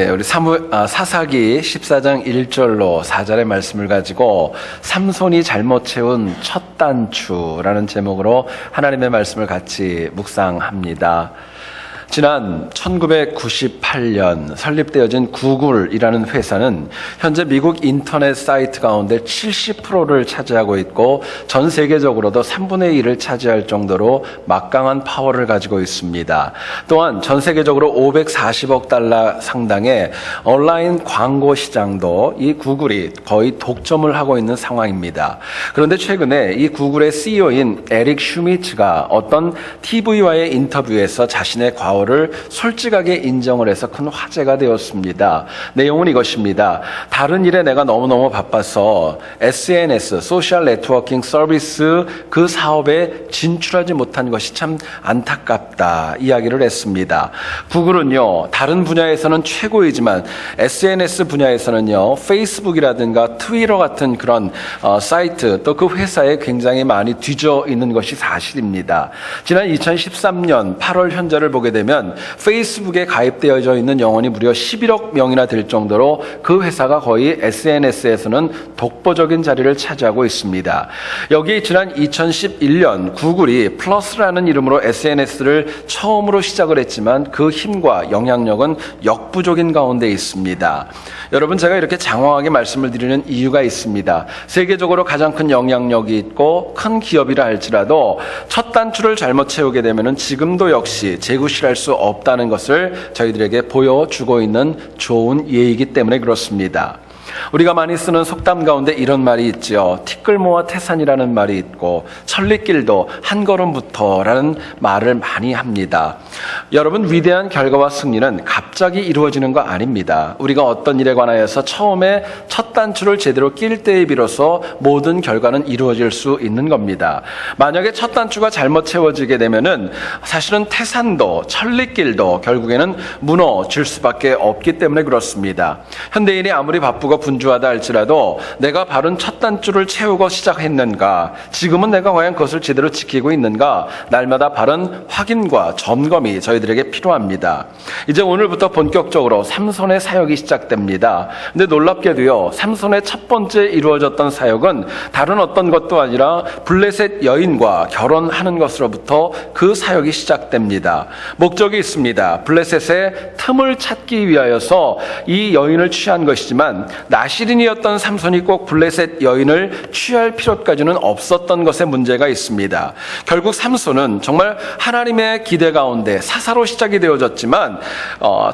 우리 사사기 14장 1절로 4절의 말씀을 가지고 삼손이 잘못 채운 첫 단추라는 제목으로 하나님의 말씀을 같이 묵상합니다. 지난 1998년 설립되어진 구글이라는 회사는 현재 미국 인터넷 사이트 가운데 70%를 차지하고 있고 전 세계적으로도 3분의 1을 차지할 정도로 막강한 파워를 가지고 있습니다. 또한 전 세계적으로 540억 달러 상당의 온라인 광고 시장도 이 구글이 거의 독점을 하고 있는 상황입니다. 그런데 최근에 이 구글의 CEO인 에릭 슈미츠가 어떤 TV와의 인터뷰에서 자신의 과오를 솔직하게 인정을 해서 큰 화제가 되었습니다. 내용은 이것입니다. 다른 일에 내가 너무너무 바빠서 SNS, 소셜 네트워킹 서비스 그 사업에 진출하지 못한 것이 참 안타깝다 이야기를 했습니다. 구글은요, 다른 분야에서는 최고이지만 SNS 분야에서는요, 페이스북이라든가 트위터 같은 그런 사이트 또 그 회사에 굉장히 많이 뒤져 있는 것이 사실입니다. 지난 2013년 8월 현재를 보게 되면 페이스북에 가입되어져 있는 영혼이 무려 11억 명이나 될 정도로 그 회사가 거의 SNS에서는 독보적인 자리를 차지하고 있습니다. 여기 지난 2011년 구글이 플러스라는 이름으로 SNS를 처음으로 시작을 했지만 그 힘과 영향력은 역부족인 가운데 있습니다. 여러분, 제가 이렇게 장황하게 말씀을 드리는 이유가 있습니다. 세계적으로 가장 큰 영향력이 있고 큰 기업이라 할지라도 첫 단추를 잘못 채우게 되면 지금도 역시 재구실할 수 없다는 것을 저희들에게 보여주고 있는 좋은 예이기 때문에 그렇습니다. 우리가 많이 쓰는 속담 가운데 이런 말이 있죠. 티끌모아 태산이라는 말이 있고 천리길도 한 걸음부터라는 말을 많이 합니다. 여러분, 위대한 결과와 승리는 갑자기 이루어지는 거 아닙니다. 우리가 어떤 일에 관하여서 처음에 첫 단추를 제대로 낄 때에 비로소 모든 결과는 이루어질 수 있는 겁니다. 만약에 첫 단추가 잘못 채워지게 되면은 사실은 태산도 천리길도 결국에는 무너질 수밖에 없기 때문에 그렇습니다. 현대인이 아무리 바쁘고 분주하다 할지라도 내가 바른 첫 단추를 채우고 시작했는가, 지금은 내가 과연 그것을 제대로 지키고 있는가, 날마다 바른 확인과 점검이 저희들에게 필요합니다. 이제 오늘부터 본격적으로 삼손의 사역이 시작됩니다. 근데 놀랍게도요, 삼손의 첫 번째 이루어졌던 사역은 다른 어떤 것도 아니라 블레셋 여인과 결혼하는 것으로부터 그 사역이 시작됩니다. 목적이 있습니다. 블레셋의 틈을 찾기 위하여서 이 여인을 취한 것이지만 나시린이었던 삼손이 꼭 블레셋 여인을 취할 필요까지는 없었던 것에 문제가 있습니다. 결국 삼손은 정말 하나님의 기대 가운데 사사로 시작이 되어졌지만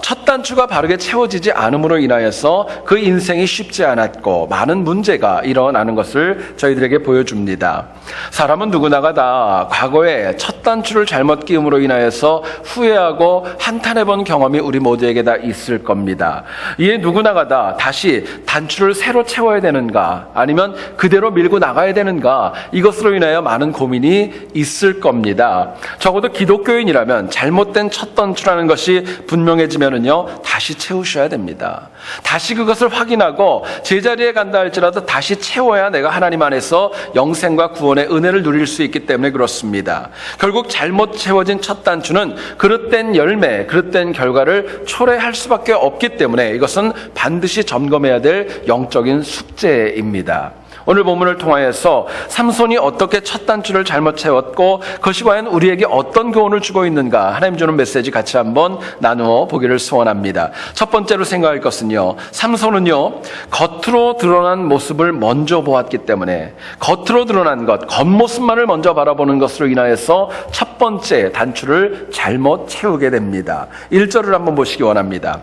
첫 단추가 바르게 채워지지 않음으로 인하여서 그 인생이 쉽지 않았고 많은 문제가 일어나는 것을 저희들에게 보여줍니다. 사람은 누구나가 다 과거에 첫 단추를 잘못 끼움으로 인하여서 후회하고 한탄해본 경험이 우리 모두에게 다 있을 겁니다. 이에 누구나가 다 다시 단추를 새로 채워야 되는가, 아니면 그대로 밀고 나가야 되는가, 이것으로 인하여 많은 고민이 있을 겁니다. 적어도 기독교인이라면 잘못된 첫 단추라는 것이 분명해지면은요, 다시 채우셔야 됩니다. 다시 그것을 확인하고 제자리에 간다 할지라도 다시 채워야 내가 하나님 안에서 영생과 구원의 은혜를 누릴 수 있기 때문에 그렇습니다. 결국 잘못 채워진 첫 단추는 그릇된 열매, 그릇된 결과를 초래할 수밖에 없기 때문에 이것은 반드시 점검해야 될 영적인 숙제입니다. 오늘 본문을 통하여서 삼손이 어떻게 첫 단추를 잘못 채웠고 그것이 과연 우리에게 어떤 교훈을 주고 있는가, 하나님 주는 메시지 같이 한번 나누어 보기를 소원합니다. 첫 번째로 생각할 것은요, 삼손은요, 겉으로 드러난 모습을 먼저 보았기 때문에 겉으로 드러난 것, 겉모습만을 먼저 바라보는 것으로 인하여서 첫 번째 단추를 잘못 채우게 됩니다. 1절을 한번 보시기 원합니다.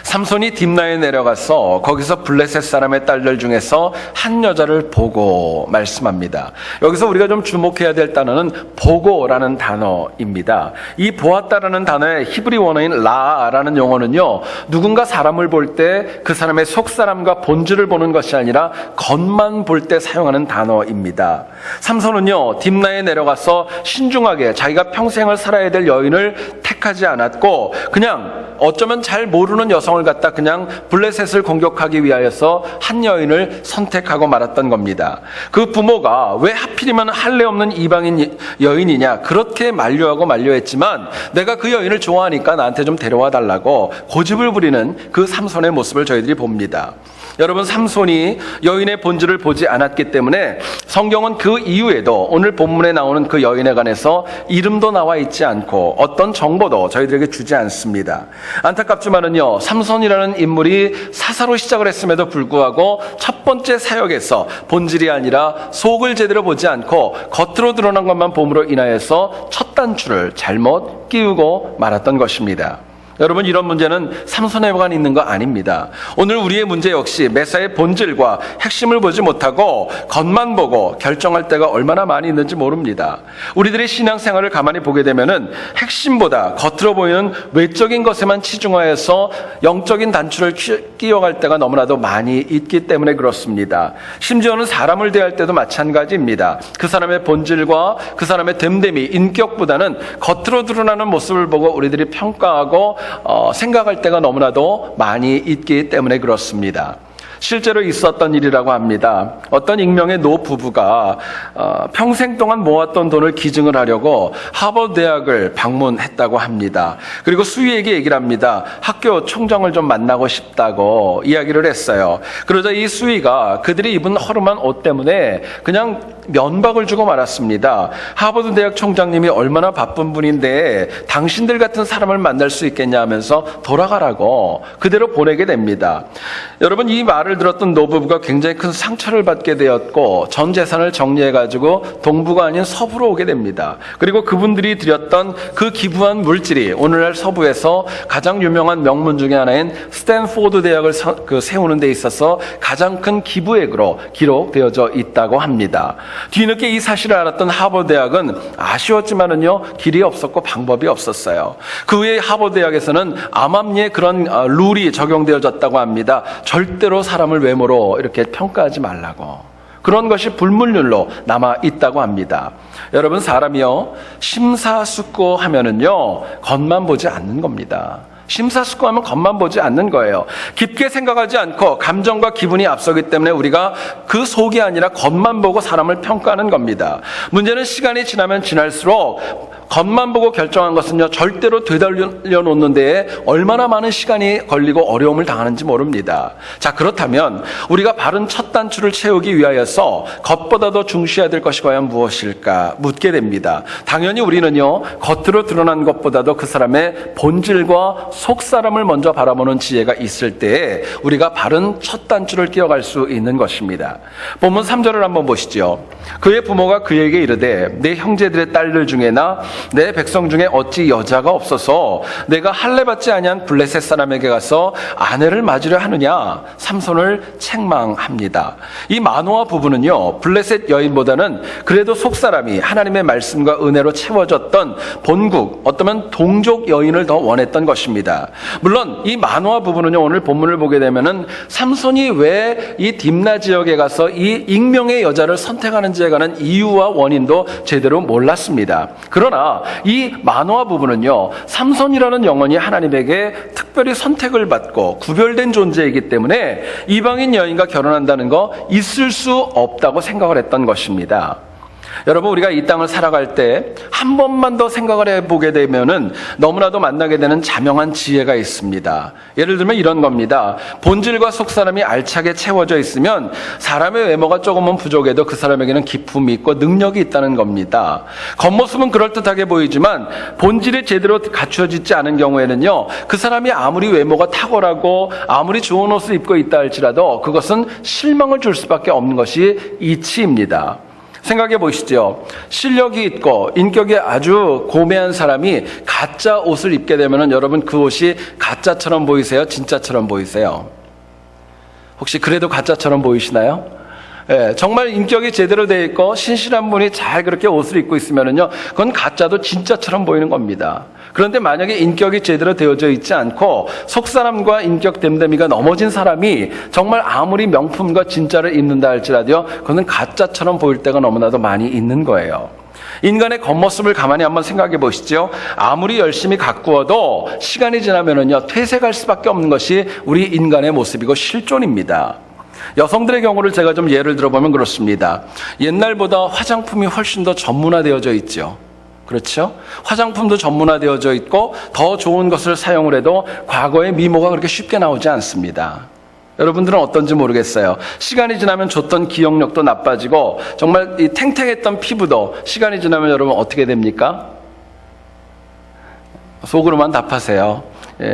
삼손이 딥나에 내려가서 거기서 블레셋 사람의 딸들 중에서 한 여자를 보고 말씀합니다. 여기서 우리가 좀 주목해야 될 단어는 보고라는 단어입니다. 이 보았다라는 단어의 히브리 원어인 라라는 용어는요, 누군가 사람을 볼 때 그 사람의 속사람과 본질을 보는 것이 아니라 겉만 볼 때 사용하는 단어입니다. 삼손은요, 딥나에 내려가서 신중하게 자기가 평생을 살아야 될 여인을 택하지 않았고 그냥 어쩌면 잘 모르는 여성을 여성을 갖다 그냥 블레셋을 공격하기 위하여서 한 여인을 선택하고 말았던 겁니다. 그 부모가 왜 하필이면 할례 없는 이방인 여인이냐 그렇게 만류했지만 내가 그 여인을 좋아하니까 나한테 좀 데려와 달라고 고집을 부리는 그 삼손의 모습을 저희들이 봅니다. 여러분, 삼손이 여인의 본질을 보지 않았기 때문에 성경은 그 이후에도 오늘 본문에 나오는 그 여인에 관해서 이름도 나와 있지 않고 어떤 정보도 저희들에게 주지 않습니다. 안타깝지만은요, 삼손이라는 인물이 사사로 시작을 했음에도 불구하고 첫 번째 사역에서 본질이 아니라 속을 제대로 보지 않고 겉으로 드러난 것만 봄으로 인하여서 첫 단추를 잘못 끼우고 말았던 것입니다. 여러분, 이런 문제는 삼손에만 있는 거 아닙니다. 오늘 우리의 문제 역시 메사의 본질과 핵심을 보지 못하고 겉만 보고 결정할 때가 얼마나 많이 있는지 모릅니다. 우리들의 신앙생활을 가만히 보게 되면은 핵심보다 겉으로 보이는 외적인 것에만 치중하여서 영적인 단추를 끼워갈 때가 너무나도 많이 있기 때문에 그렇습니다. 심지어는 사람을 대할 때도 마찬가지입니다. 그 사람의 본질과 그 사람의 됨됨이, 인격보다는 겉으로 드러나는 모습을 보고 우리들이 평가하고 생각할 때가 너무나도 많이 있기 때문에 그렇습니다. 실제로 있었던 일이라고 합니다. 어떤 익명의 노 부부가 평생 동안 모았던 돈을 기증을 하려고 하버드 대학을 방문했다고 합니다. 그리고 수위에게 얘기를 합니다. 학교 총장을 좀 만나고 싶다고 이야기를 했어요. 그러자 이 수위가 그들이 입은 허름한 옷 때문에 그냥 면박을 주고 말았습니다. 하버드 대학 총장님이 얼마나 바쁜 분인데 당신들 같은 사람을 만날 수 있겠냐 하면서 돌아가라고 그대로 보내게 됩니다. 여러분, 이 말을 들었던 노부부가 굉장히 큰 상처를 받게 되었고 전 재산을 정리해가지고 동부가 아닌 서부로 오게 됩니다. 그리고 그분들이 드렸던 그 기부한 물질이 오늘날 서부에서 가장 유명한 명문 중에 하나인 스탠포드 대학을 세우는 데 있어서 가장 큰 기부액으로 기록되어져 있다고 합니다. 뒤늦게 이 사실을 알았던 하버드 대학은 아쉬웠지만은요, 길이 없었고 방법이 없었어요. 그 후에 하버드 대학에서는 암암리에 그런 룰이 적용되어졌다고 합니다. 절대로 사람을 외모로 이렇게 평가하지 말라고. 그런 것이 불문율로 남아 있다고 합니다. 여러분, 사람이요, 심사숙고하면은요, 겉만 보지 않는 겁니다. 심사숙고하면 겉만 보지 않는 거예요. 깊게 생각하지 않고 감정과 기분이 앞서기 때문에 우리가 그 속이 아니라 겉만 보고 사람을 평가하는 겁니다. 문제는 시간이 지나면 지날수록 겉만 보고 결정한 것은요, 절대로 되돌려 놓는 데에 얼마나 많은 시간이 걸리고 어려움을 당하는지 모릅니다. 자, 그렇다면 우리가 바른 첫 단추를 채우기 위하여서 겉보다 더 중시해야 될 것이 과연 무엇일까 묻게 됩니다. 당연히 우리는요, 겉으로 드러난 것보다도 그 사람의 본질과 속사람을 먼저 바라보는 지혜가 있을 때에 우리가 바른 첫 단추를 끼워갈 수 있는 것입니다. 본문 3절을 한번 보시죠. 그의 부모가 그에게 이르되 내 형제들의 딸들 중에나 내 백성 중에 어찌 여자가 없어서 내가 할례 받지 아니한 블레셋 사람에게 가서 아내를 맞으려 하느냐. 삼손을 책망합니다. 이 마노아 부부는요, 블레셋 여인보다는 그래도 속사람이 하나님의 말씀과 은혜로 채워졌던 본국, 어쩌면 동족 여인을 더 원했던 것입니다. 물론 이 마노아 부부는요, 오늘 본문을 보게 되면은 삼손이 왜 이 딥나 지역에 가서 이 익명의 여자를 선택하는지에 관한 이유와 원인도 제대로 몰랐습니다. 그러나 이 마노아 부부는요, 삼손이라는 영혼이 하나님에게 특별히 선택을 받고 구별된 존재이기 때문에 이방인 여인과 결혼한다는 거 있을 수 없다고 생각을 했던 것입니다. 여러분, 우리가 이 땅을 살아갈 때 한 번만 더 생각을 해보게 되면은 너무나도 만나게 되는 자명한 지혜가 있습니다. 예를 들면 이런 겁니다. 본질과 속사람이 알차게 채워져 있으면 사람의 외모가 조금은 부족해도 그 사람에게는 기품이 있고 능력이 있다는 겁니다. 겉모습은 그럴듯하게 보이지만 본질이 제대로 갖추어지지 않은 경우에는요, 그 사람이 아무리 외모가 탁월하고 아무리 좋은 옷을 입고 있다 할지라도 그것은 실망을 줄 수밖에 없는 것이 이치입니다. 생각해 보시죠. 실력이 있고 인격이 아주 고매한 사람이 가짜 옷을 입게 되면 여러분, 그 옷이 가짜처럼 보이세요? 진짜처럼 보이세요? 혹시 그래도 가짜처럼 보이시나요? 예, 정말 인격이 제대로 되어 있고 신실한 분이 잘 그렇게 옷을 입고 있으면은요, 그건 가짜도 진짜처럼 보이는 겁니다. 그런데 만약에 인격이 제대로 되어져 있지 않고 속사람과 인격 됨됨이가 넘어진 사람이 정말 아무리 명품과 진짜를 입는다 할지라도요, 그거는 가짜처럼 보일 때가 너무나도 많이 있는 거예요. 인간의 겉모습을 가만히 한번 생각해 보시죠. 아무리 열심히 가꾸어도 시간이 지나면은요, 퇴색할 수밖에 없는 것이 우리 인간의 모습이고 실존입니다. 여성들의 경우를 제가 좀 예를 들어보면 그렇습니다. 옛날보다 화장품이 훨씬 더 전문화되어져 있죠. 그렇죠? 화장품도 전문화되어져 있고 더 좋은 것을 사용을 해도 과거의 미모가 그렇게 쉽게 나오지 않습니다. 여러분들은 어떤지 모르겠어요. 시간이 지나면 줬던 기억력도 나빠지고 정말 이 탱탱했던 피부도 시간이 지나면 여러분 어떻게 됩니까? 속으로만 답하세요.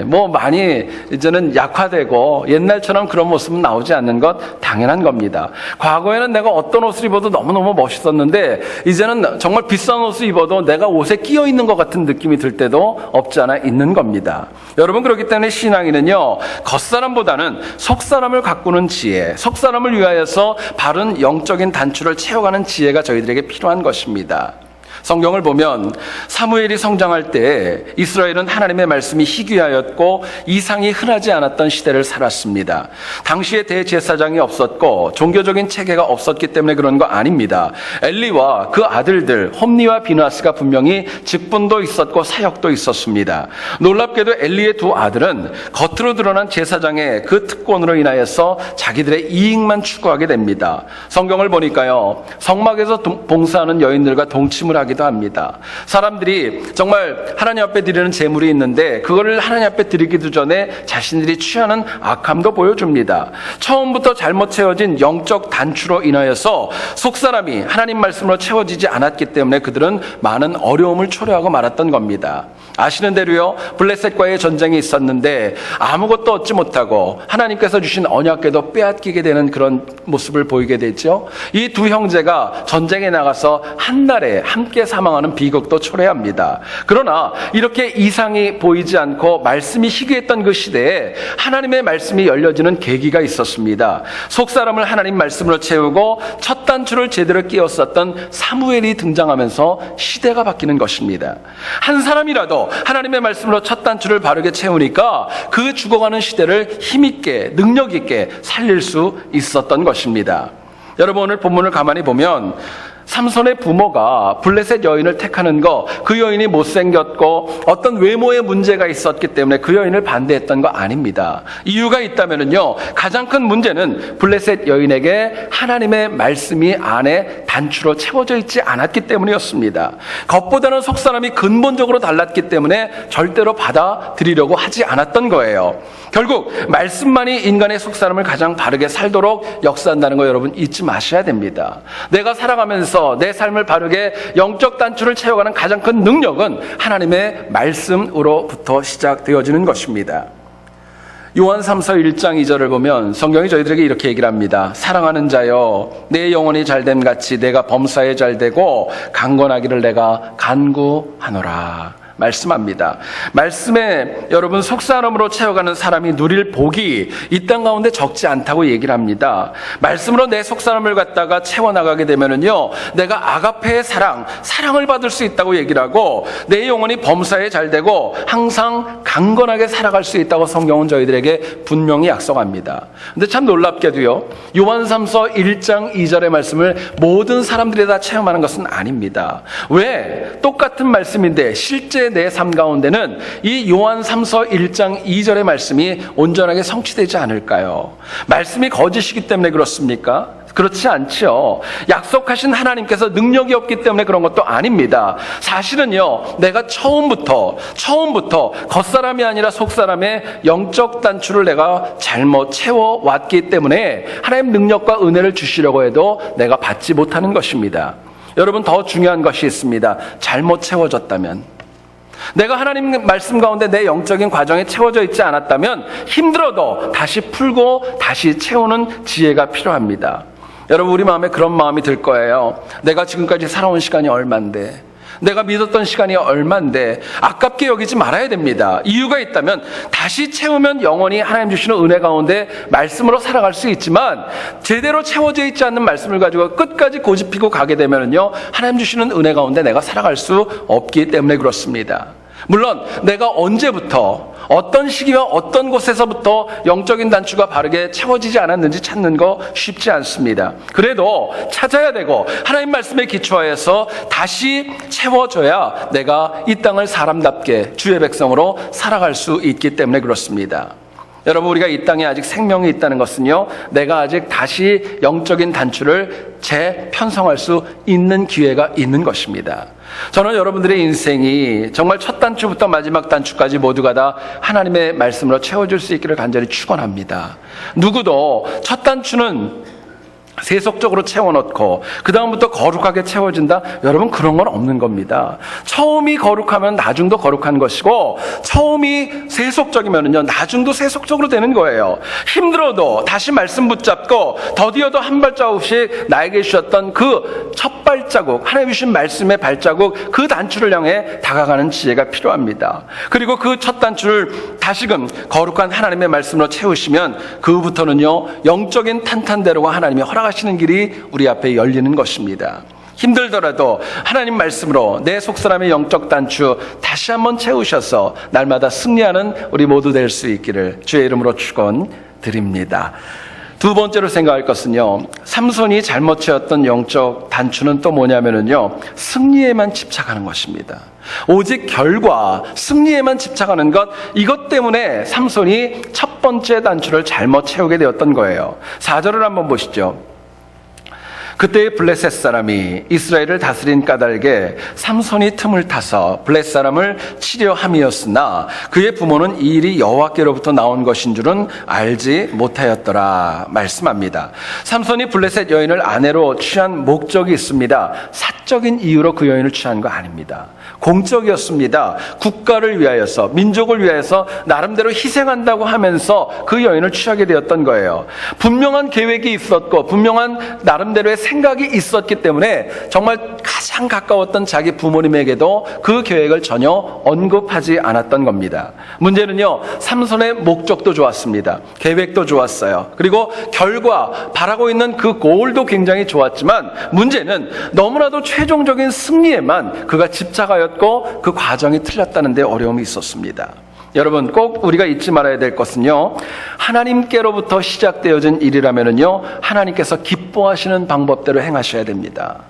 뭐 많이 이제는 약화되고 옛날처럼 그런 모습은 나오지 않는 것 당연한 겁니다. 과거에는 내가 어떤 옷을 입어도 너무너무 멋있었는데 이제는 정말 비싼 옷을 입어도 내가 옷에 끼어 있는 것 같은 느낌이 들 때도 없지 않아 있는 겁니다. 여러분, 그렇기 때문에 신앙인은요, 겉사람보다는 속사람을 가꾸는 지혜, 속사람을 위하여서 바른 영적인 단추를 채워가는 지혜가 저희들에게 필요한 것입니다. 성경을 보면 사무엘이 성장할 때 이스라엘은 하나님의 말씀이 희귀하였고 이상이 흔하지 않았던 시대를 살았습니다. 당시에 대제사장이 없었고 종교적인 체계가 없었기 때문에 그런 거 아닙니다. 엘리와 그 아들들 홈니와 비느하스가 분명히 직분도 있었고 사역도 있었습니다. 놀랍게도 엘리의 두 아들은 겉으로 드러난 제사장의 그 특권으로 인하여서 자기들의 이익만 추구하게 됩니다. 성경을 보니까요, 성막에서 봉사하는 여인들과 동침을 하기도 합니다. 사람들이 정말 하나님 앞에 드리는 제물이 있는데 그거를 하나님 앞에 드리기도 전에 자신들이 취하는 악함도 보여줍니다. 처음부터 잘못 채워진 영적 단추로 인하여서 속사람이 하나님 말씀으로 채워지지 않았기 때문에 그들은 많은 어려움을 초래하고 말았던 겁니다. 아시는 대로요, 블레셋과의 전쟁이 있었는데 아무것도 얻지 못하고 하나님께서 주신 언약궤도 빼앗기게 되는 그런 모습을 보이게 되죠. 이 두 형제가 전쟁에 나가서 한날에 함께 사망하는 비극도 초래합니다. 그러나 이렇게 이상이 보이지 않고 말씀이 희귀했던 그 시대에 하나님의 말씀이 열려지는 계기가 있었습니다. 속사람을 하나님 말씀으로 채우고 첫 단추를 제대로 끼웠었던 사무엘이 등장하면서 시대가 바뀌는 것입니다. 한 사람이라도 하나님의 말씀으로 첫 단추를 바르게 채우니까 그 죽어가는 시대를 힘있게 능력있게 살릴 수 있었던 것입니다. 여러분, 오늘 본문을 가만히 보면 삼손의 부모가 블레셋 여인을 택하는 거, 그 여인이 못생겼고 어떤 외모에 문제가 있었기 때문에 그 여인을 반대했던 거 아닙니다. 이유가 있다면요, 가장 큰 문제는 블레셋 여인에게 하나님의 말씀이 안에 단추로 채워져 있지 않았기 때문이었습니다. 겉보다는 속사람이 근본적으로 달랐기 때문에 절대로 받아들이려고 하지 않았던 거예요. 결국 말씀만이 인간의 속사람을 가장 바르게 살도록 역사한다는 거 여러분 잊지 마셔야 됩니다. 내가 살아가면서 내 삶을 바르게 영적 단추를 채워가는 가장 큰 능력은 하나님의 말씀으로부터 시작되어지는 것입니다. 요한 3서 1장 2절을 보면 성경이 저희들에게 이렇게 얘기를 합니다. 사랑하는 자여, 내 영혼이 잘됨 같이 내가 범사에 잘되고 강건하기를 내가 간구하노라 말씀합니다. 말씀에 여러분 속사람으로 채워가는 사람이 누릴 복이 이 땅 가운데 적지 않다고 얘기를 합니다. 말씀으로 내 속사람을 갖다가 채워나가게 되면은요, 내가 아가페의 사랑을 받을 수 있다고 얘기를 하고 내 영혼이 범사에 잘되고 항상 강건하게 살아갈 수 있다고 성경은 저희들에게 분명히 약속합니다. 근데 참 놀랍게도요, 요한 3서 1장 2절의 말씀을 모든 사람들이 다 체험하는 것은 아닙니다. 왜? 똑같은 말씀인데 실제 내 삶 가운데는 이 요한 3서 1장 2절의 말씀이 온전하게 성취되지 않을까요? 말씀이 거짓이기 때문에 그렇습니까? 그렇지 않죠. 약속하신 하나님께서 능력이 없기 때문에 그런 것도 아닙니다. 사실은요, 내가 처음부터 겉사람이 아니라 속사람의 영적 단추를 내가 잘못 채워왔기 때문에 하나님 능력과 은혜를 주시려고 해도 내가 받지 못하는 것입니다. 여러분, 더 중요한 것이 있습니다. 잘못 채워졌다면, 내가 하나님 말씀 가운데 내 영적인 과정에 채워져 있지 않았다면 힘들어도 다시 풀고 다시 채우는 지혜가 필요합니다. 여러분, 우리 마음에 그런 마음이 들 거예요. 내가 지금까지 살아온 시간이 얼만데, 내가 믿었던 시간이 얼만데 아깝게 여기지 말아야 됩니다. 이유가 있다면 다시 채우면 영원히 하나님 주시는 은혜 가운데 말씀으로 살아갈 수 있지만 제대로 채워져 있지 않는 말씀을 가지고 끝까지 고집피고 가게 되면요, 하나님 주시는 은혜 가운데 내가 살아갈 수 없기 때문에 그렇습니다. 물론 내가 언제부터 어떤 시기와 어떤 곳에서부터 영적인 단추가 바르게 채워지지 않았는지 찾는 거 쉽지 않습니다. 그래도 찾아야 되고 하나님 말씀에 기초하여서 다시 채워줘야 내가 이 땅을 사람답게 주의 백성으로 살아갈 수 있기 때문에 그렇습니다. 여러분, 우리가 이 땅에 아직 생명이 있다는 것은요, 내가 아직 다시 영적인 단추를 재편성할 수 있는 기회가 있는 것입니다. 저는 여러분들의 인생이 정말 첫 단추부터 마지막 단추까지 모두가 다 하나님의 말씀으로 채워줄 수 있기를 간절히 축원합니다. 누구도 첫 단추는 세속적으로 채워넣고 그 다음부터 거룩하게 채워진다? 여러분, 그런 건 없는 겁니다. 처음이 거룩하면 나중도 거룩한 것이고, 처음이 세속적이면요 나중도 세속적으로 되는 거예요. 힘들어도 다시 말씀 붙잡고 더디어도 한 발자국씩 나에게 주셨던 그 첫 발자국, 하나님 주신 말씀의 발자국, 그 단추를 향해 다가가는 지혜가 필요합니다. 그리고 그 첫 단추를 다시금 거룩한 하나님의 말씀으로 채우시면 그후부터는요 영적인 탄탄대로가 하나님이 하시는 길이 우리 앞에 열리는 것입니다. 힘들더라도 하나님 말씀으로 내 속사람의 영적 단추 다시 한번 채우셔서 날마다 승리하는 우리 모두 될 수 있기를 주의 이름으로 축원드립니다. 두 번째로 생각할 것은요, 삼손이 잘못 채웠던 영적 단추는 또 뭐냐면요, 승리에만 집착하는 것입니다. 오직 결과, 승리에만 집착하는 것, 이것 때문에 삼손이 첫 번째 단추를 잘못 채우게 되었던 거예요. 4절을 한번 보시죠. 그때 블레셋 사람이 이스라엘을 다스린 까닭에 삼손이 틈을 타서 블레셋 사람을 치려 함이었으나 그의 부모는 이 일이 여호와께로부터 나온 것인 줄은 알지 못하였더라 말씀합니다. 삼손이 블레셋 여인을 아내로 취한 목적이 있습니다. 사적인 이유로 그 여인을 취한 거 아닙니다. 공적이었습니다. 국가를 위하여서, 민족을 위하여서 나름대로 희생한다고 하면서 그 여인을 취하게 되었던 거예요. 분명한 계획이 있었고 분명한 나름대로의 생각이 있었기 때문에 정말 가장 가까웠던 자기 부모님에게도 그 계획을 전혀 언급하지 않았던 겁니다. 문제는요, 삼손의 목적도 좋았습니다. 계획도 좋았어요. 그리고 결과, 바라고 있는 그 골도 굉장히 좋았지만 문제는 너무나도 최종적인 승리에만 그가 집착하였고 그 과정이 틀렸다는 데 어려움이 있었습니다. 여러분, 꼭 우리가 잊지 말아야 될 것은요, 하나님께로부터 시작되어진 일이라면요 하나님께서 기뻐하시는 방법대로 행하셔야 됩니다.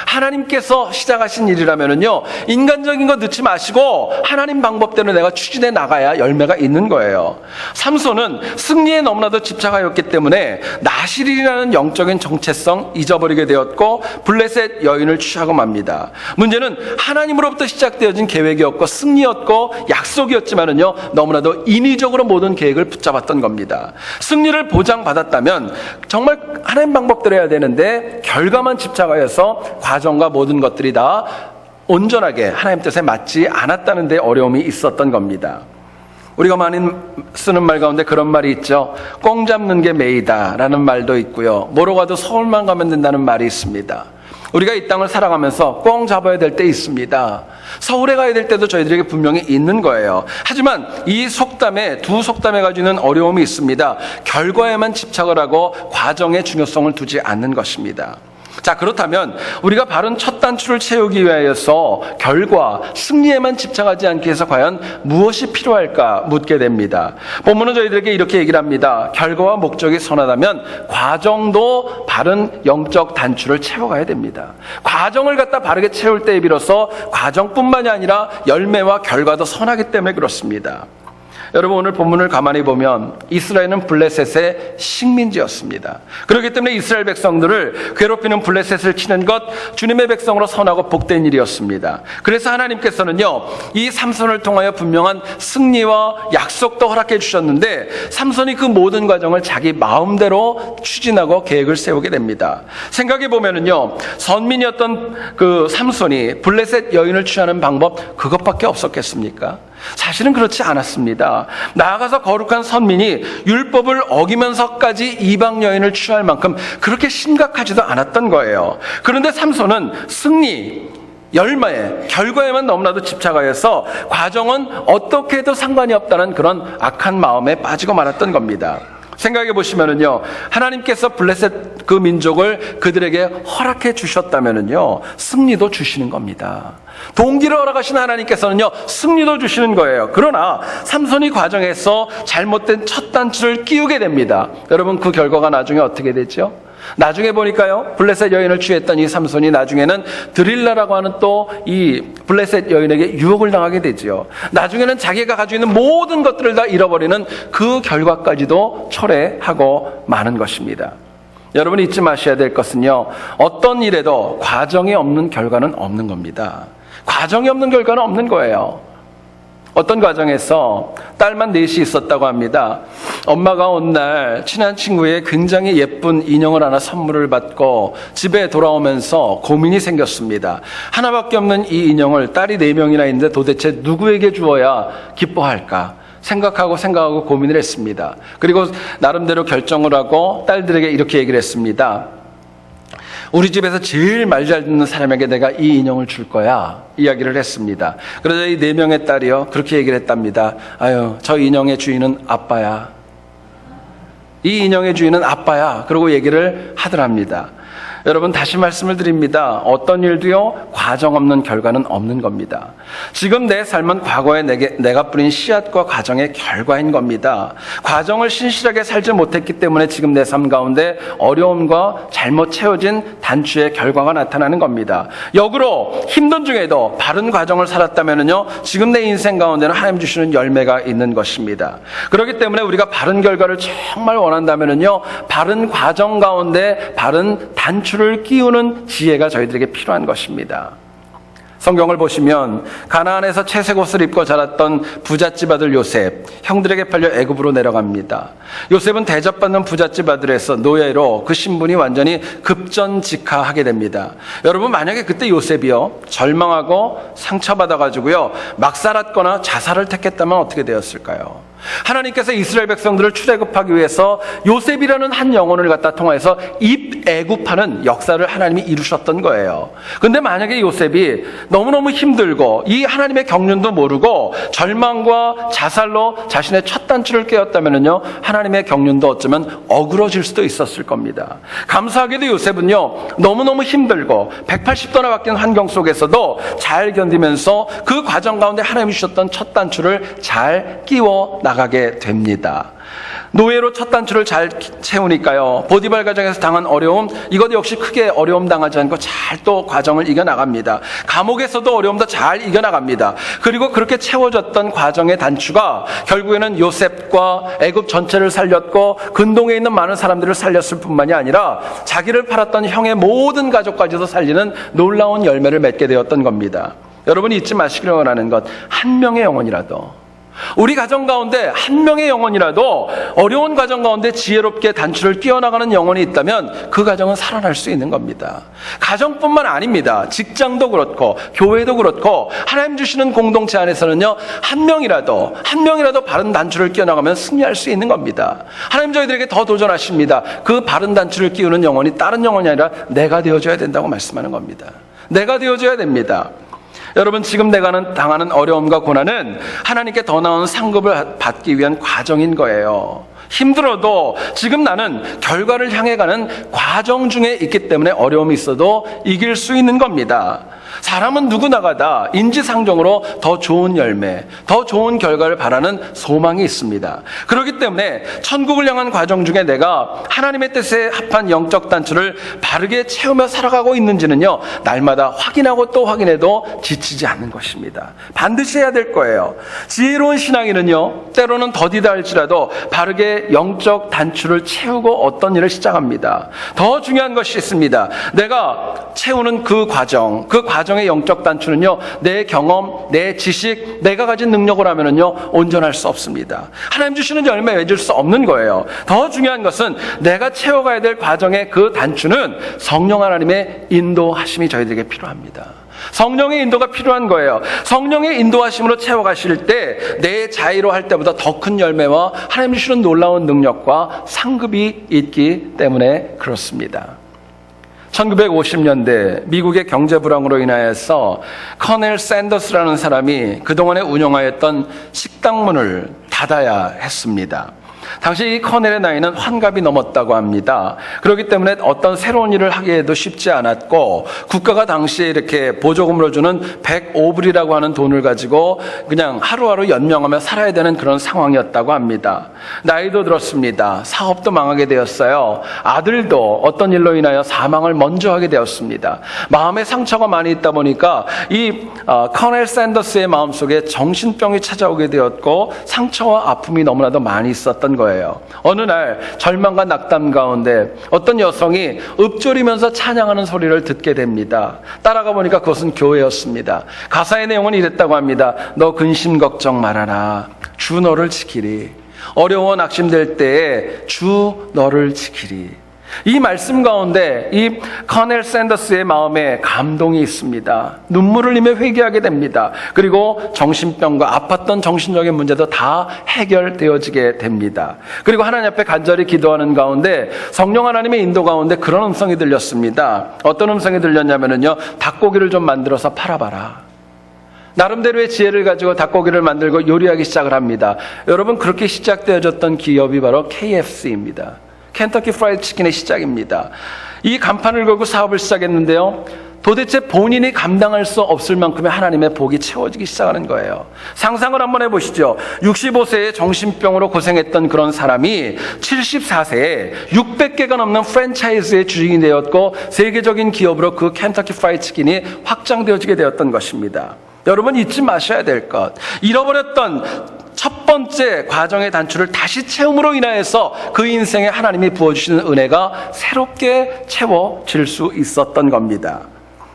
하나님께서 시작하신 일이라면요 인간적인 거 넣지 마시고 하나님 방법대로 내가 추진해 나가야 열매가 있는 거예요. 삼손은 승리에 너무나도 집착하였기 때문에 나실이라는 영적인 정체성 잊어버리게 되었고 블레셋 여인을 취하고 맙니다. 문제는 하나님으로부터 시작되어진 계획이었고 승리였고 약속이었지만은요 너무나도 인위적으로 모든 계획을 붙잡았던 겁니다. 승리를 보장받았다면 정말 하나님 방법대로 해야 되는데 결과만 집착하여서 과정과 모든 것들이 다 온전하게 하나님 뜻에 맞지 않았다는 데 어려움이 있었던 겁니다. 우리가 많이 쓰는 말 가운데 그런 말이 있죠. 꽁 잡는 게 매이다 라는 말도 있고요, 뭐로 가도 서울만 가면 된다는 말이 있습니다. 우리가 이 땅을 살아가면서 꽁 잡아야 될 때 있습니다. 서울에 가야 될 때도 저희들에게 분명히 있는 거예요. 하지만 이 속담에, 두 속담에 가지고 있는 어려움이 있습니다. 결과에만 집착을 하고 과정의 중요성을 두지 않는 것입니다. 자, 그렇다면 우리가 바른 첫 단추를 채우기 위하여서 결과, 승리에만 집착하지 않기 위해서 과연 무엇이 필요할까 묻게 됩니다. 본문은 저희들에게 이렇게 얘기를 합니다. 결과와 목적이 선하다면 과정도 바른 영적 단추를 채워가야 됩니다. 과정을 갖다 바르게 채울 때에 비로소 과정뿐만이 아니라 열매와 결과도 선하기 때문에 그렇습니다. 여러분, 오늘 본문을 가만히 보면 이스라엘은 블레셋의 식민지였습니다. 그렇기 때문에 이스라엘 백성들을 괴롭히는 블레셋을 치는 것, 주님의 백성으로 선하고 복된 일이었습니다. 그래서 하나님께서는요 이 삼손을 통하여 분명한 승리와 약속도 허락해 주셨는데 삼손이 그 모든 과정을 자기 마음대로 추진하고 계획을 세우게 됩니다. 생각해 보면은요 선민이었던 그 삼손이 블레셋 여인을 취하는 방법 그것밖에 없었겠습니까? 사실은 그렇지 않았습니다. 나아가서 거룩한 선민이 율법을 어기면서까지 이방 여인을 취할 만큼 그렇게 심각하지도 않았던 거예요. 그런데 삼손은 승리, 열매에, 결과에만 너무나도 집착하여서 과정은 어떻게 해도 상관이 없다는 그런 악한 마음에 빠지고 말았던 겁니다. 생각해 보시면은요, 하나님께서 블레셋 그 민족을 그들에게 허락해 주셨다면은요, 승리도 주시는 겁니다. 동기를 허락하신 하나님께서는요, 승리도 주시는 거예요. 그러나 삼손이 과정에서 잘못된 첫 단추를 끼우게 됩니다. 여러분, 그 결과가 나중에 어떻게 되죠? 나중에 보니까요, 블레셋 여인을 취했던 이 삼손이 나중에는 드릴라라고 하는 또 이 블레셋 여인에게 유혹을 당하게 되지요. 나중에는 자기가 가지고 있는 모든 것들을 다 잃어버리는 그 결과까지도 초래하고 마는 것입니다. 여러분, 잊지 마셔야 될 것은요, 어떤 일에도 과정이 없는 결과는 없는 겁니다. 과정이 없는 결과는 없는 거예요. 어떤 과정에서 딸만 넷이 있었다고 합니다. 엄마가 어느 날 친한 친구의 굉장히 예쁜 인형을 하나 선물을 받고 집에 돌아오면서 고민이 생겼습니다. 하나밖에 없는 이 인형을 딸이 4명이나 있는데 도대체 누구에게 주어야 기뻐할까? 생각하고 고민을 했습니다. 그리고 나름대로 결정을 하고 딸들에게 이렇게 얘기를 했습니다. 우리 집에서 제일 말 잘 듣는 사람에게 내가 이 인형을 줄 거야, 이야기를 했습니다. 그러자 이 4명의 딸이요, 그렇게 얘기를 했답니다. 아유, 저 인형의 주인은 아빠야. 이 인형의 주인은 아빠야. 그러고 얘기를 하더랍니다. 여러분, 다시 말씀을 드립니다. 어떤 일도요, 과정 없는 결과는 없는 겁니다. 지금 내 삶은 과거에 내가 뿌린 씨앗과 과정의 결과인 겁니다. 과정을 신실하게 살지 못했기 때문에 지금 내 삶 가운데 어려움과 잘못 채워진 단추의 결과가 나타나는 겁니다. 역으로 힘든 중에도 바른 과정을 살았다면요, 지금 내 인생 가운데는 하나님 주시는 열매가 있는 것입니다. 그렇기 때문에 우리가 바른 결과를 정말 원한다면요, 바른 과정 가운데 바른 단추를 끼우는 지혜가 저희들에게 필요한 것입니다. 성경을 보시면 가나안에서 채색 옷을 입고 자랐던 부잣집 아들 요셉, 형들에게 팔려 애굽으로 내려갑니다. 요셉은 대접받는 부잣집 아들에서 노예로 그 신분이 완전히 급전직하하게 됩니다. 여러분, 만약에 그때 요셉이요, 절망하고 상처받아가지고요, 막 살았거나 자살을 택했다면 어떻게 되었을까요? 하나님께서 이스라엘 백성들을 출애굽하기 위해서 요셉이라는 한 영혼을 갖다 통해서 입애굽하는 역사를 하나님이 이루셨던 거예요. 근데 만약에 요셉이 너무너무 힘들고 이 하나님의 경륜도 모르고 절망과 자살로 자신의 첫 단추를 깨었다면요, 하나님의 경륜도 어쩌면 어그러질 수도 있었을 겁니다. 감사하게도 요셉은요, 너무너무 힘들고 180도나 바뀐 환경 속에서도 잘 견디면서 그 과정 가운데 하나님이 주셨던 첫 단추를 잘 끼워 나가게 됩니다. 노예로 첫 단추를 잘 채우니까요, 보디발 가정에서 당한 어려움, 이것 역시 크게 어려움 당하지 않고 잘 또 과정을 이겨나갑니다. 감옥에서도 어려움도 잘 이겨나갑니다. 그리고 그렇게 채워졌던 과정의 단추가 결국에는 요셉과 애굽 전체를 살렸고 근동에 있는 많은 사람들을 살렸을 뿐만이 아니라 자기를 팔았던 형의 모든 가족까지도 살리는 놀라운 열매를 맺게 되었던 겁니다. 여러분이 잊지 마시기를 원하는 것, 한 명의 영혼이라도, 우리 가정 가운데 한 명의 영혼이라도 어려운 과정 가운데 지혜롭게 단추를 끼워나가는 영혼이 있다면 그 가정은 살아날 수 있는 겁니다. 가정뿐만 아닙니다. 직장도 그렇고 교회도 그렇고 하나님 주시는 공동체 안에서는요, 한 명이라도 바른 단추를 끼워나가면 승리할 수 있는 겁니다. 하나님 저희들에게 더 도전하십니다. 그 바른 단추를 끼우는 영혼이 다른 영혼이 아니라 내가 되어줘야 된다고 말씀하는 겁니다. 내가 되어줘야 됩니다. 여러분, 지금 내가 당하는 어려움과 고난은 하나님께 더 나은 상급을 받기 위한 과정인 거예요. 힘들어도 지금 나는 결과를 향해 가는 과정 중에 있기 때문에 어려움이 있어도 이길 수 있는 겁니다. 사람은 누구나가 다 인지상정으로 더 좋은 열매, 더 좋은 결과를 바라는 소망이 있습니다. 그렇기 때문에 천국을 향한 과정 중에 내가 하나님의 뜻에 합한 영적 단추를 바르게 채우며 살아가고 있는지는요, 날마다 확인하고 또 확인해도 지치지 않는 것입니다. 반드시 해야 될 거예요. 지혜로운 신앙인은요, 때로는 더디다 할지라도 바르게 영적 단추를 채우고 어떤 일을 시작합니다. 더 중요한 것이 있습니다. 내가 채우는 그 과정의 영적 단추는요, 내 경험, 내 지식, 내가 가진 능력을 하면은요, 온전할 수 없습니다. 하나님 주시는 열매 맺을 수 없는 거예요. 더 중요한 것은 내가 채워가야 될 과정의 그 단추는 성령 하나님의 인도하심이 저희들에게 필요합니다. 성령의 인도가 필요한 거예요. 성령의 인도하심으로 채워가실 때 내 자의로 할 때보다 더 큰 열매와 하나님 주시는 놀라운 능력과 상급이 있기 때문에 그렇습니다. 1950년대 미국의 경제 불황으로 인하여서 커넬 샌더스라는 사람이 그동안에 운영하였던 식당문을 닫아야 했습니다. 당시 이 커넬의 나이는 환갑이 넘었다고 합니다. 그렇기 때문에 어떤 새로운 일을 하기에도 쉽지 않았고 국가가 당시에 이렇게 보조금으로 주는 105불이라고 하는 돈을 가지고 그냥 하루하루 연명하며 살아야 되는 그런 상황이었다고 합니다. 나이도 들었습니다. 사업도 망하게 되었어요. 아들도 어떤 일로 인하여 사망을 먼저 하게 되었습니다. 마음에 상처가 많이 있다 보니까 이 커넬 샌더스의 마음속에 정신병이 찾아오게 되었고 상처와 아픔이 너무나도 많이 있었던 거예요. 어느 날 절망과 낙담 가운데 어떤 여성이 읊조리면서 찬양하는 소리를 듣게 됩니다. 따라가 보니까 그것은 교회였습니다. 가사의 내용은 이랬다고 합니다. 너 근심 걱정 말아라. 주 너를 지키리. 어려워 낙심될 때에 주 너를 지키리. 이 말씀 가운데 이 커넬 샌더스의 마음에 감동이 있습니다. 눈물을 흘리며 회개하게 됩니다. 그리고 정신병과 아팠던 정신적인 문제도 다 해결되어지게 됩니다. 그리고 하나님 앞에 간절히 기도하는 가운데 성령 하나님의 인도 가운데 그런 음성이 들렸습니다. 어떤 음성이 들렸냐면요, 닭고기를 좀 만들어서 팔아봐라. 나름대로의 지혜를 가지고 닭고기를 만들고 요리하기 시작을 합니다. 여러분, 그렇게 시작되어졌던 기업이 바로 KFC입니다. 켄터키 프라이드 치킨의 시작입니다. 이 간판을 걸고 사업을 시작했는데요, 도대체 본인이 감당할 수 없을 만큼의 하나님의 복이 채워지기 시작하는 거예요. 상상을 한번 해보시죠. 65세에 정신병으로 고생했던 그런 사람이 74세에 600개가 넘는 프랜차이즈의 주인이 되었고 세계적인 기업으로 그 켄터키 프라이드 치킨이 확장되어지게 되었던 것입니다. 여러분, 잊지 마셔야 될 것, 잃어버렸던 첫 번째 과정의 단추를 다시 채움으로 인하여서 그 인생에 하나님이 부어주시는 은혜가 새롭게 채워질 수 있었던 겁니다.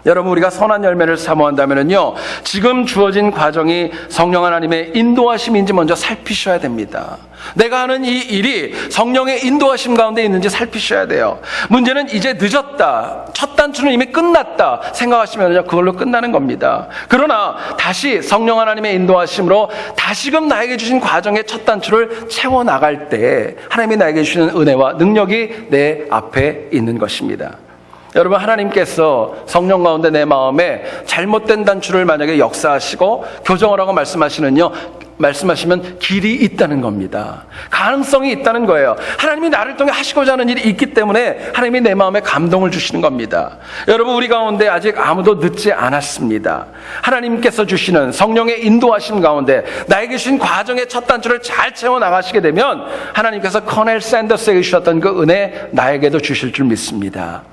여러분, 우리가 선한 열매를 사모한다면요, 지금 주어진 과정이 성령 하나님의 인도하심인지 먼저 살피셔야 됩니다. 내가 하는 이 일이 성령의 인도하심 가운데 있는지 살피셔야 돼요. 문제는 이제 늦었다, 첫 단추는 이미 끝났다 생각하시면 그걸로 끝나는 겁니다. 그러나 다시 성령 하나님의 인도하심으로 다시금 나에게 주신 과정의 첫 단추를 채워나갈 때 하나님이 나에게 주시는 은혜와 능력이 내 앞에 있는 것입니다. 여러분, 하나님께서 성령 가운데 내 마음에 잘못된 단추를 만약에 역사하시고 교정하라고 말씀하시면 길이 있다는 겁니다. 가능성이 있다는 거예요. 하나님이 나를 통해 하시고자 하는 일이 있기 때문에 하나님이 내 마음에 감동을 주시는 겁니다. 여러분, 우리 가운데 아직 아무도 늦지 않았습니다. 하나님께서 주시는 성령의 인도하심 가운데 나에게 주신 과정의 첫 단추를 잘 채워나가시게 되면 하나님께서 커넬 샌더스에게 주셨던 그 은혜 나에게도 주실 줄 믿습니다.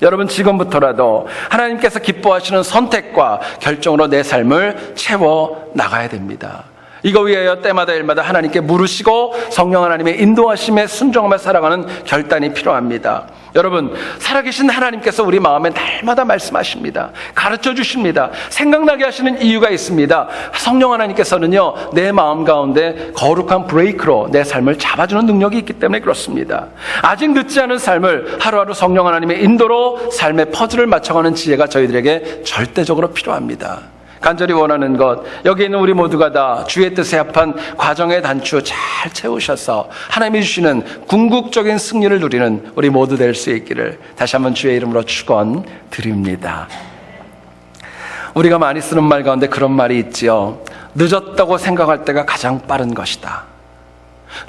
여러분, 지금부터라도 하나님께서 기뻐하시는 선택과 결정으로 내 삶을 채워나가야 됩니다. 이거 위하여 때마다 일마다 하나님께 물으시고 성령 하나님의 인도하심에 순종하며 살아가는 결단이 필요합니다. 여러분, 살아계신 하나님께서 우리 마음에 날마다 말씀하십니다. 가르쳐 주십니다. 생각나게 하시는 이유가 있습니다. 성령 하나님께서는요, 내 마음 가운데 거룩한 브레이크로 내 삶을 잡아주는 능력이 있기 때문에 그렇습니다. 아직 늦지 않은 삶을 하루하루 성령 하나님의 인도로 삶의 퍼즐을 맞춰가는 지혜가 저희들에게 절대적으로 필요합니다. 간절히 원하는 것, 여기 있는 우리 모두가 다 주의 뜻에 합한 과정의 단추 잘 채우셔서 하나님이 주시는 궁극적인 승리를 누리는 우리 모두 될 수 있기를 다시 한번 주의 이름으로 축원드립니다. 우리가 많이 쓰는 말 가운데 그런 말이 있지요. 늦었다고 생각할 때가 가장 빠른 것이다.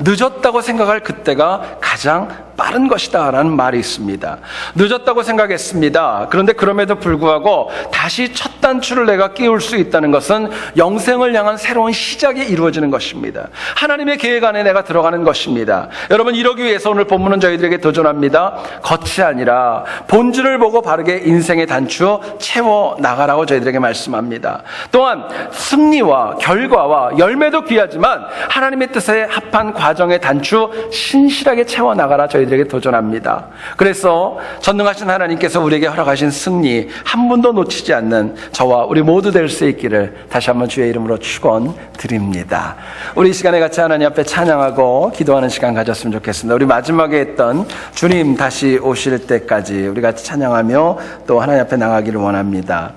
늦었다고 생각할 그때가 가장 빠른 것이다 라는 말이 있습니다. 늦었다고 생각했습니다. 그런데 그럼에도 불구하고 다시 첫 단추를 내가 끼울 수 있다는 것은 영생을 향한 새로운 시작이 이루어지는 것입니다. 하나님의 계획 안에 내가 들어가는 것입니다. 여러분, 이러기 위해서 오늘 본문은 저희들에게 도전합니다. 겉이 아니라 본질을 보고 바르게 인생의 단추 채워나가라고 저희들에게 말씀합니다. 또한 승리와 결과와 열매도 귀하지만 하나님의 뜻에 합한 과정의 단추 신실하게 채워나가라 저희들에게 도전합니다. 그래서 전능하신 하나님께서 우리에게 허락하신 승리 한 번도 놓치지 않는 저와 우리 모두 될 수 있기를 다시 한번 주의 이름으로 축원드립니다. 우리 이 시간에 같이 하나님 앞에 찬양하고 기도하는 시간 가졌으면 좋겠습니다. 우리 마지막에 했던 주님 다시 오실 때까지 우리 같이 찬양하며 또 하나님 앞에 나가기를 원합니다.